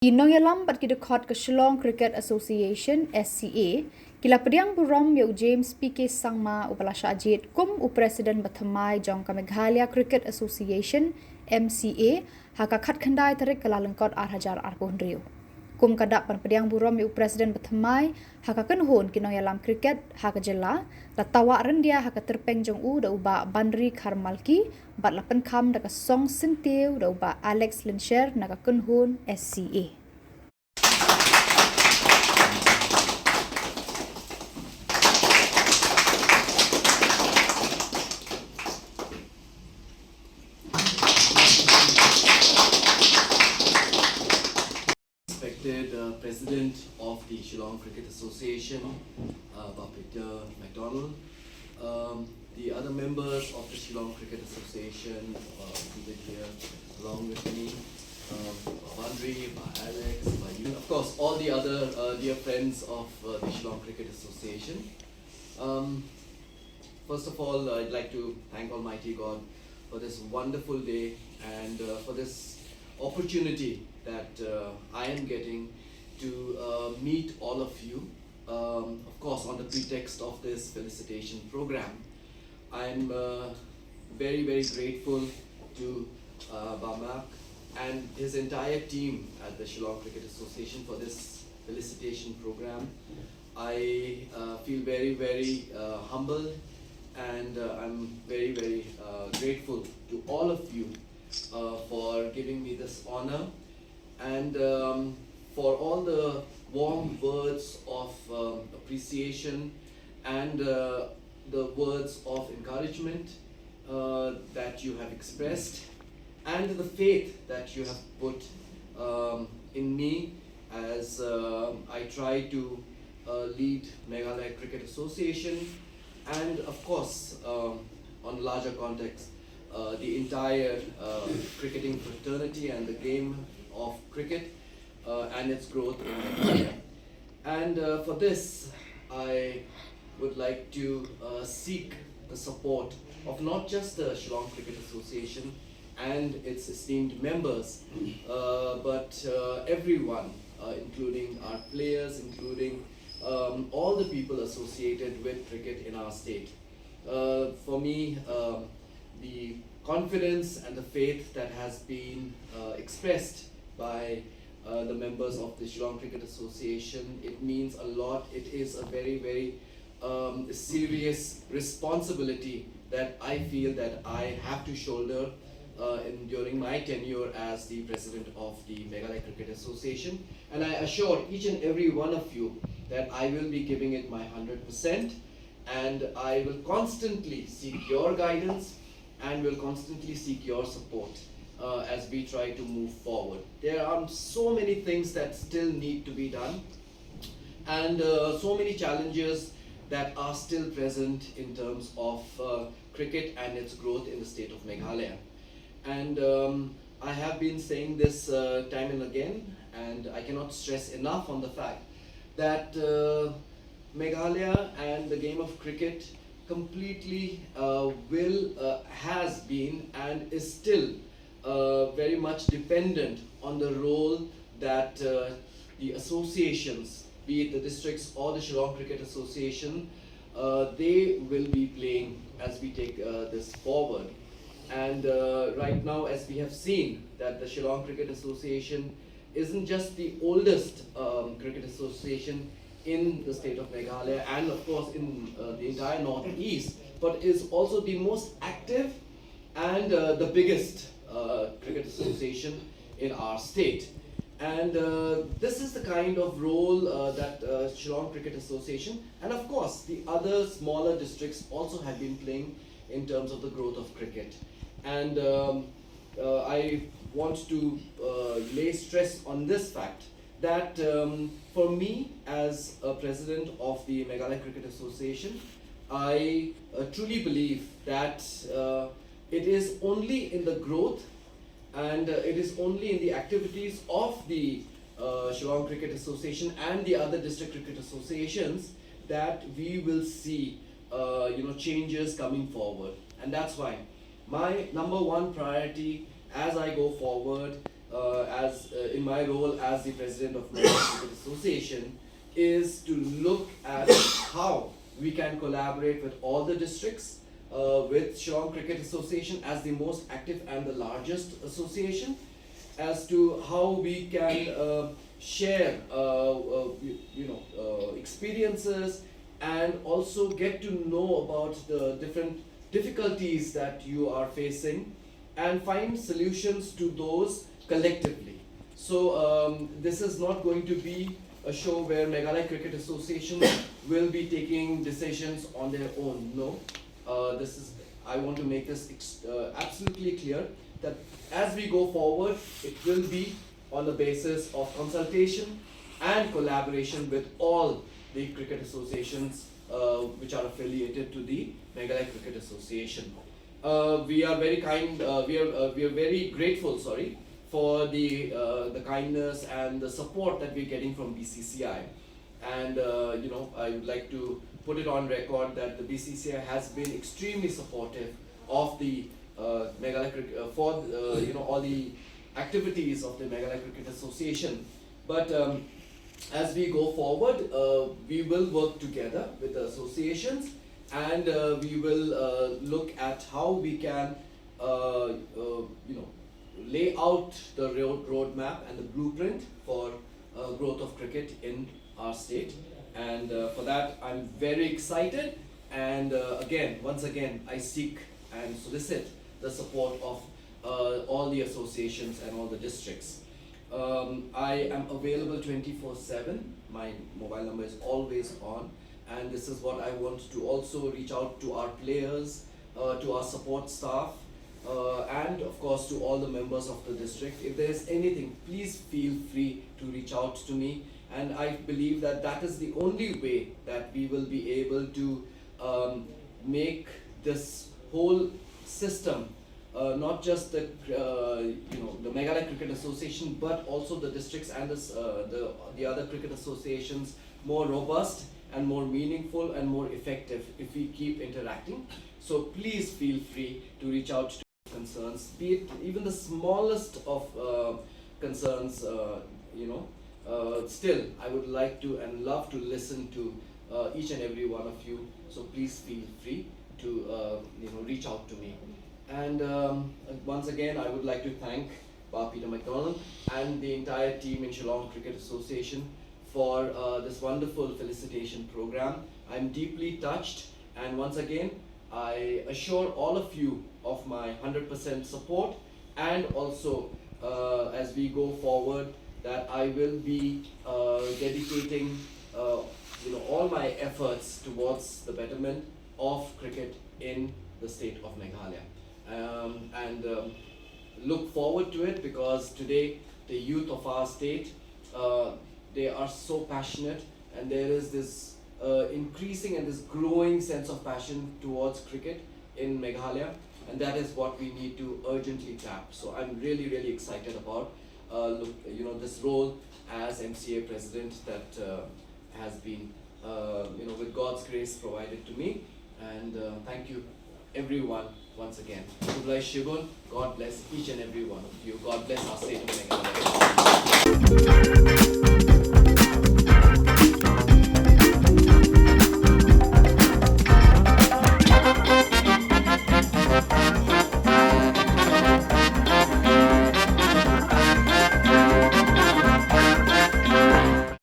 Inong yalam bat kidekot ke Shillong Cricket Association SCA kila Pdiang Burom yau James PK Sangma upalasha ajit kum Presiden Bathamai jong ka Meghalaya Cricket Association MCA haka khat khandai tarik kala lengkot arhajar arpon rio kum kadak pan Pdiang Burom yau Presiden Bathamai haka kenhon kinong yalam cricket Khuborjylla la tawa rendia haka terpeng jong da uba Bandri Kharmalki bat lapen kham da ka song sentiu da uba Alex Linsher na ka kenhon SCA. President of the Shillong Cricket Association, Peter McDonald, the other members of the Shillong Cricket Association who are here along with me, Bandri, Alex, you, of course, all the other dear friends of the Shillong Cricket Association. First of all, I'd like to thank Almighty God for this wonderful day and for this opportunity that I am getting to meet all of you, of course on the pretext of this felicitation program. I'm very grateful to Bamak and his entire team at the Shillong Cricket Association for this felicitation program. I feel very humbled and I'm very grateful to all of you for giving me this honor and for all the warm words of appreciation and the words of encouragement that you have expressed and the faith that you have put in me as I try to lead Meghalaya Cricket Association and of course on larger context the entire cricketing fraternity and the game of cricket and its growth in Meghalaya. And for this, I would like to seek the support of not just the Shillong Cricket Association and its esteemed members, but everyone, including our players, including all the people associated with cricket in our state. For me, the confidence and the faith that has been expressed by the members of the Shillong Cricket Association, it means a lot. It is a very serious responsibility that I feel that I have to shoulder during my tenure as the president of the Meghalaya Cricket Association, and I assure each and every one of you that I will be giving it my 100%, and I will constantly seek your guidance and will constantly seek your support as we try to move forward. There are so many things that still need to be done and so many challenges that are still present in terms of cricket and its growth in the state of Meghalaya. And I have been saying this time and again, and I cannot stress enough on the fact that Meghalaya and the game of cricket completely has been and is still very much dependent on the role that the associations, be it the districts or the Shillong Cricket Association, they will be playing as we take this forward. And right now, as we have seen, that the Shillong Cricket Association isn't just the oldest cricket association in the state of Meghalaya and of course in the entire northeast, but is also the most active and the biggest cricket association in our state. And this is the kind of role that Shillong Cricket Association and of course the other smaller districts also have been playing in terms of the growth of cricket. And I want to lay stress on this fact that for me as a president of the Meghalaya Cricket Association, I truly believe that it is only in the growth and it is only in the activities of the Shillong Cricket Association and the other district cricket associations that we will see changes coming forward. And that's why my number one priority as I go forward in my role as the president of Meghalaya Cricket Association, is to look at how we can collaborate with all the districts, with Shillong Cricket Association as the most active and the largest association, as to how we can share experiences and also get to know about the different difficulties that you are facing and find solutions to those collectively. So this is not going to be a show where Meghalaya Cricket Association will be taking decisions on their own. No, I want to make this absolutely clear that as we go forward, it will be on the basis of consultation and collaboration with all the cricket associations which are affiliated to the Meghalaya Cricket Association. We are very very grateful, for the kindness and the support that we're getting from BCCI. And I would like to put it on record that the BCCI has been extremely supportive of the Meghalaya Cricket for all the activities of the Meghalaya Cricket Association. But as we go forward, we will work together with the associations, and we will look at how we can lay out the roadmap and the blueprint for growth of cricket in our state. And for that, I'm very excited. And once again, I seek and solicit the support of all the associations and all the districts. I am available 24/7. My mobile number is always on, and this is what I want to also reach out to our players, to our support staff, and of course to all the members of the district. If there is anything, please feel free to reach out to me, and I believe that that is the only way that we will be able to make this whole system, not just the Meghalaya Cricket Association, but also the districts and the other cricket associations, more robust and more meaningful and more effective if we keep interacting. So please feel free to reach out to concerns, be it even the smallest of concerns. Still, I would like to and love to listen to each and every one of you. So please feel free to reach out to me. And once again, I would like to thank Peter McDonald and the entire team in Shillong Cricket Association for this wonderful felicitation program. I'm deeply touched, and once again, I assure all of you of my 100% support, and also as we go forward, that I will be dedicating all my efforts towards the betterment of cricket in the state of Meghalaya. And look forward to it, because today the youth of our state, they are so passionate, and there is this increasing and this growing sense of passion towards cricket in Meghalaya, and that is what we need to urgently tap. So I'm really excited about this role as MCA president that has been with God's grace provided to me. And thank you everyone once again. God bless each and every one of you. God bless our state of Meghalaya.